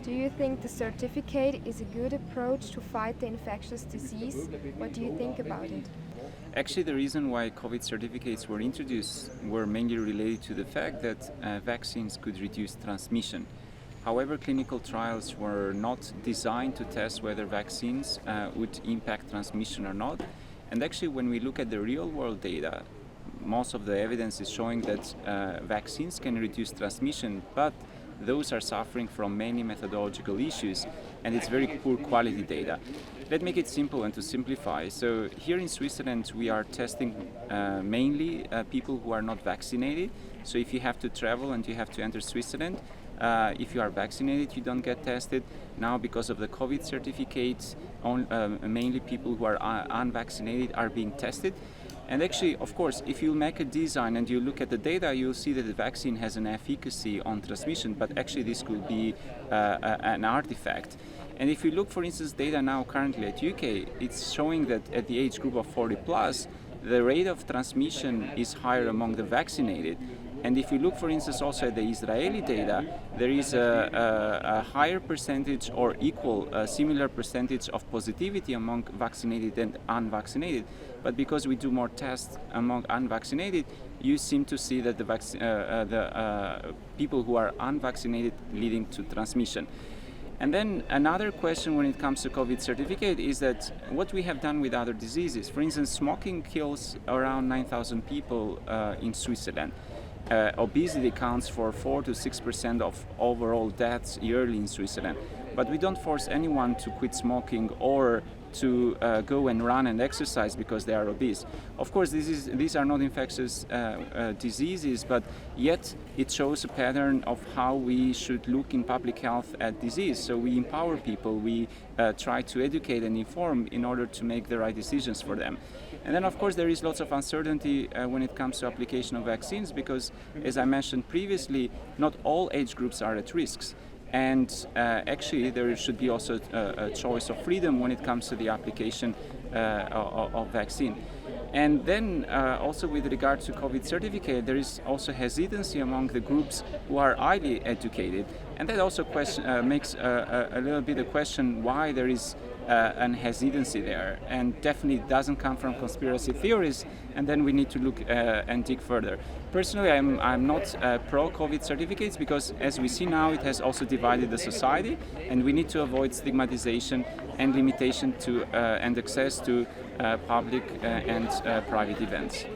Do you think the certificate is a good approach to fight the infectious disease? What do you think about it? Actually, the reason why COVID certificates were introduced were mainly related to the fact that vaccines could reduce transmission. However, clinical trials were not designed to test whether vaccines would impact transmission or not. And actually, when we look at the real-world data, most of the evidence is showing that vaccines can reduce transmission, but those are suffering from many methodological issues, and it's very poor quality data. Let's make it simple and to simplify. So here in Switzerland, we are testing mainly people who are not vaccinated. So if you have to travel and you have to enter Switzerland, if you are vaccinated, you don't get tested. Now, because of the COVID certificates, mainly people who are unvaccinated are being tested. And actually, of course, if you make a design and you look at the data, you'll see that the vaccine has an efficacy on transmission, but actually this could be an artifact. And if you look, for instance, data now currently at UK, it's showing that at the age group of 40 plus, the rate of transmission is higher among the vaccinated. And if you look, for instance, also at the Israeli data, there is a higher percentage or equal, similar percentage of positivity among vaccinated and unvaccinated. But because we do more tests among unvaccinated, you seem to see that the people who are unvaccinated leading to transmission. And then another question when it comes to COVID certificate is that what we have done with other diseases. For instance, smoking kills around 9,000 people in Switzerland. Obesity counts for 4 to 6% of overall deaths yearly in Switzerland. But we don't force anyone to quit smoking or to go and run and exercise because they are obese. Of course, these are not infectious diseases, but yet it shows a pattern of how we should look in public health at disease. So we empower people, we try to educate and inform in order to make the right decisions for them. And then, of course, there is lots of uncertainty when it comes to application of vaccines because, as I mentioned previously, not all age groups are at risks. And actually, there should be also a choice of freedom when it comes to the application of vaccine. And then also with regard to COVID certificate, there is also hesitancy among the groups who are highly educated. And that also makes a little bit a question why there is an hesitancy there, and definitely doesn't come from conspiracy theories, and then we need to look and dig further. Personally, I'm not pro-COVID certificates because, as we see now, it has also divided the society, and we need to avoid stigmatization and limitation to and access to public and private events.